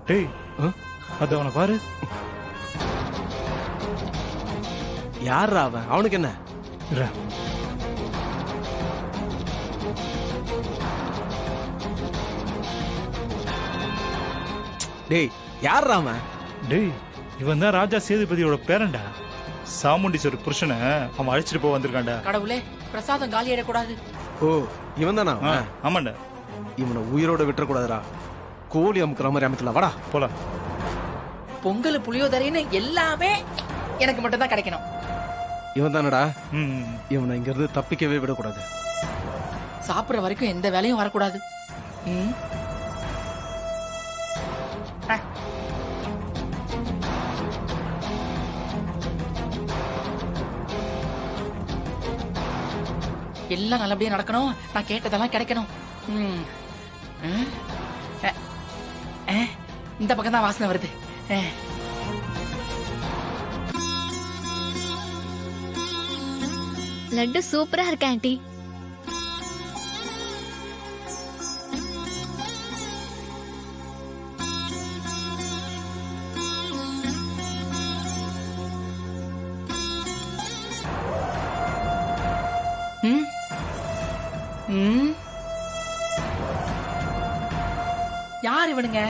டேய் அது அவனை பாரு. யாரா அவன்? அவனுக்கு என்ன? இரா. டேய் யாரா அவன்? டேய் இவன் தான் ராஜா சேதுபதியோட பேரன்டா. சாமுண்டீஸ்வரர் புருஷனை அவன் அழைச்சிட்டு போக வந்திருக்கான்டா. கடவுளே, பிரசாதம் காலி ஆயிடக்கூடாது. ஓ இவன் தானா? ஆமாண்டா. இவனை உயிரோட விட்டுறக்கூடாதுடா. கோழி அமுக்குற மாதிரி அமைக்கலாம். வாடா போலாம். பொங்கல் புளியோதரைன்னு எல்லாமே எனக்கு மட்டும் தான் கிடைக்கணும். இவன் தானடா. இவனை இங்க இருந்து தப்பிக்கவே விடக்கூடாது. சாப்பிடுற வரைக்கும் எந்த வேலையும் வரக்கூடாது. எல்லாம் நல்லபடியா நடக்கணும். நான் கேட்டதெல்லாம் கிடைக்கணும். இந்த பக்கம் தான் வாசனை வருது. லட்டு சூப்பரா இருக்கு ஆண்டி. யார் இவனுங்க?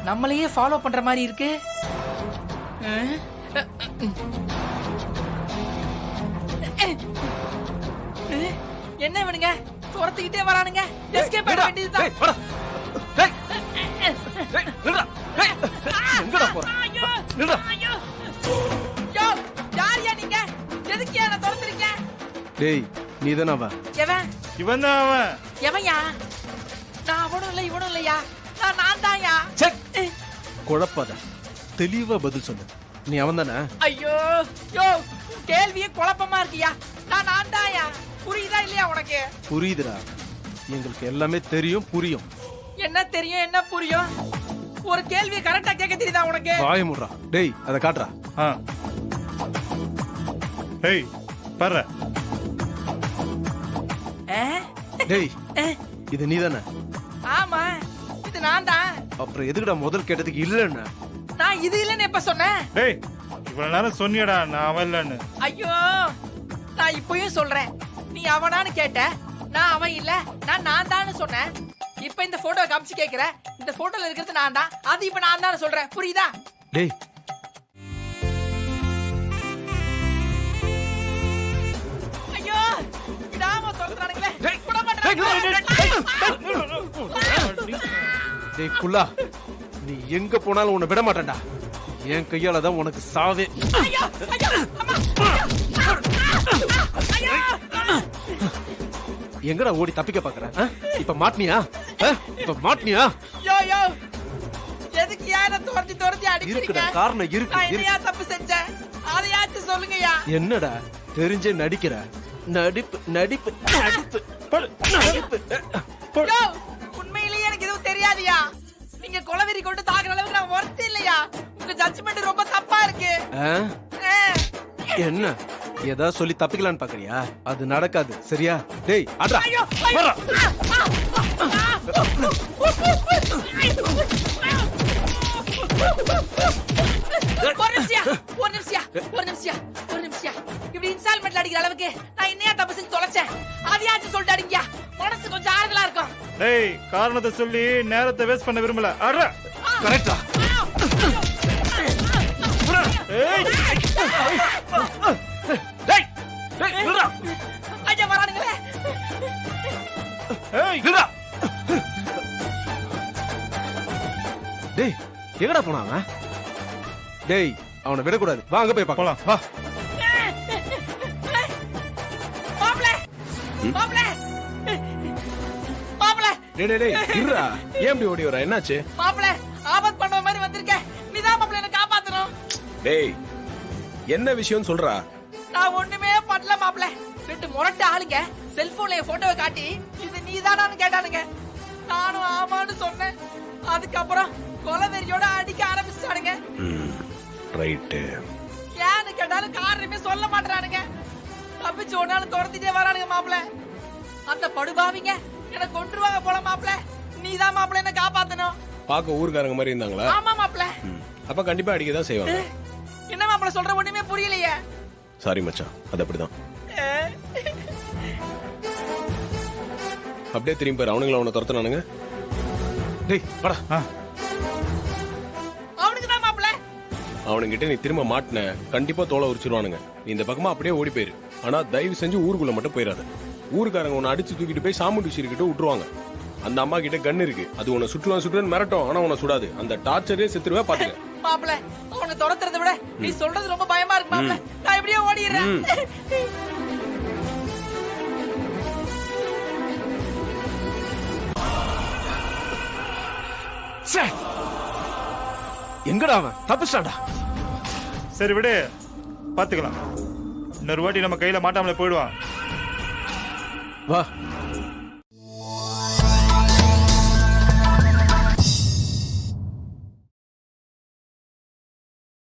நம்மளையே ஃபாலோ பண்ற மாதிரி இருக்கு. என்ன இவனுங்க துரத்திக்கிட்டே வரானுங்க? எஸ்கேப் பண்ண வேண்டியதுதான். யாரியா நீங்க? எதுக்கு என்ன துரத்துறீங்க? டேய் நீதானே அவன்? எவன்? இவன் தான் அவன். எவன்யா? நான் அவனும் இல்ல இவனும் இல்லையா, நான் தான்யா. குழப்பாத, தெளிவா பதில் சொல்லு. நீ அவன் தானே? ஐயோ யோ, கேள்வியே குழப்பமா இருக்கியா. நான் தான்யா. புரியுதா இல்லையா உனக்கு? புரியுதுடா, எங்களுக்கு எல்லாமே தெரியும் புரியும். என்ன தெரியும் என்ன புரியும்? ஒரு கேள்வியை கரெக்டா கேட்க தெரியுதா உனக்கு? வாய மூடுறா. டேய் அத காட்டுறா. டேய் பாரு. டேய் இது நீதானே? ஆமா இது நான் தான். அப்புறம் எதுக்குடா முதல் கேட்டதுக்கு இல்லன்னு? நான் இது இல்லன்னு எப்ப சொன்னேன்? டேய் இவ்வளவு நேரம் சொன்னியடா நான் அவன் இல்லன்னு. ஐயோ, நான் இப்பயும் சொல்றேன். நீ அவனான்னு கேட்ட, நான் அவன் இல்ல நான் தான் சொன்னேன். இப்ப இந்த போட்டோ காமிச்சு கேக்குற, இந்த போட்டோல இருக்கிறது நான் தான், அது இப்ப நான் தான் சொல்றேன். புரியுதா? டேய் ஐயோ விடாம சொல்றானுங்களே. டேய் குல்லா, நீ எங்க போனாலும் உன்னை விட மாட்டேன்டா. என் கையால தான் உனக்கு சாவே. எங்கடா ஓடி தப்பிக்க பாக்குற? இப்ப மாட்னியா? இப்ப மாட்னியா? யோ யோ, எதுக்கு யார தோர்த்தி தோர்த்தி அடிக்கிறீங்க? இருக்குடா, காரணம் இருக்கு. நான் என்னையா தப்பு செஞ்சேன்? அதையாச்சும் சொல்லுங்கயா. என்னடா தெரிஞ்சே நடிக்கிற? நடிப்பு நடிப்பு நடிப்பு நடிப்பு. யோ, உண்மையிலேயே எனக்கு எதுவும் தெரியாதியா. நீங்க கொலவெறி கொண்டு தாக்குற அளவுக்கு நான் ஒர்த் இல்லையா. உங்க ஜட்ஜ்மென்ட் ரொம்ப தப்பா இருக்கு. என்ன ஏதாவது சொல்லி தப்பிக்கலான்னு பாக்குறியா? அது நடக்காது சரியா? டேய் அட்ரா. ஒரு நிமிஷம் இப்படி இன்ஸ்டால்மெண்ட்ல அடிக்கிற அளவுக்கு நான் என்னையா தப்பு செஞ்சு தொலைச்சேன்? அதையாச்சும் சொல்லிட்டு அடிங்கயா, மனசு கொஞ்சம் ஆறுதலா இருக்கும். டேய் காரணத்தை சொல்லி நேரத்தை வேஸ்ட் பண்ண விரும்பல. அட்ரா. கரெக்ட்டா? ஏய் டேய் டேய் நில்றா. ஐயா வரானுங்களே. ஏய் நில்றா. டேய் எங்கடா போனா அவன்? டேய் அவனை விடக்கூடாது. வா அங்க போய் பார்க்கலாம். வா. டேய் டேய் இருடா. ஏன் இப்படி ஓடி வர? என்னாச்சு? மாப்ள, ஆபத் பண்ண மாதிரி வந்திருக்க. நீதான் மாப்ள என்ன காப்பாத்தணும். டேய் என்ன விஷயம் சொல்றா? நான் ஒண்ணுமே பண்ணல மாப்ள. ரெண்டு முரட்டு ஆளுங்க செல்போன்ல என் போட்டோவை காட்டி இது நீதானான்னு கேட்டானுங்க. நானும் ஆமான்னு சொன்னேன். அதுக்கப்புறம் கொலவெறியோட அடிக்க ஆரம்பிச்சானுங்க. ரைட். ஏன்னு கேட்டாலும் காரணமே சொல்ல மாட்டானுங்க. தப்பிச்சு ஒன்னாலும் துரத்திட்டே வரானுங்க மாப்ள. அந்த படுபாவிங்க என்ன கொன்றுவாங்க போல மாப்ள. நீதான் மாப்ள என்ன காப்பாத்தணும். பார்க்க ஊர்க்காரங்க மாதிரி இருந்தாங்களா? ஆமா மாப்ள. அப்ப கண்டிப்பா அடிக்க தான் செய்வாங்க. என்ன மாப்ள சொல்ற ஒண்ணுமே புரியலையே. சாரி மச்சான், அது அப்படிதான். அப்படியே திரும்பி பாரு, அவனுங்கள அவனை துரத்துனானுங்க. டேய் வாடா. அவனுக்கு தான் மாப்ள. அவனுங்கிட்ட நீ திரும்ப மாட்டின கண்டிப்பா தோலை உரிச்சிருவானுங்க. நீ இந்த பக்கமா அப்படியே ஓடி போயிரு. ஆனா தயவு செஞ்சு ஊருக்குள்ள மட்டும் போயிடாத. ஊருக்காரங்க உன்னை அடிச்சு தூக்கிட்டு போய் சாமுண்டி சீர்கிட்ட விட்டுருவாங்க. அந்த அம்மா கிட்ட கன் இருக்கு, அது உன்னை சுற்றுவான்னு மிரட்டும், ஆனா உன்னை சுடாது. அந்த டார்ச்சரே செத்துருவே பாத்துக்க. மாப்ள அவனை துரத்துறதை விட நீ சொல்றது ரொம்ப பயமா இருக்கு மாப்ள. நான் இப்படியே ஓடிடுறேன். எங்கடா அவன்? தப்பிச்சான்டா. சரி விடு, பாத்துக்கலாம். இன்னொரு வாட்டி நம்ம கையில மாட்டாமலே போயிடுவான். வா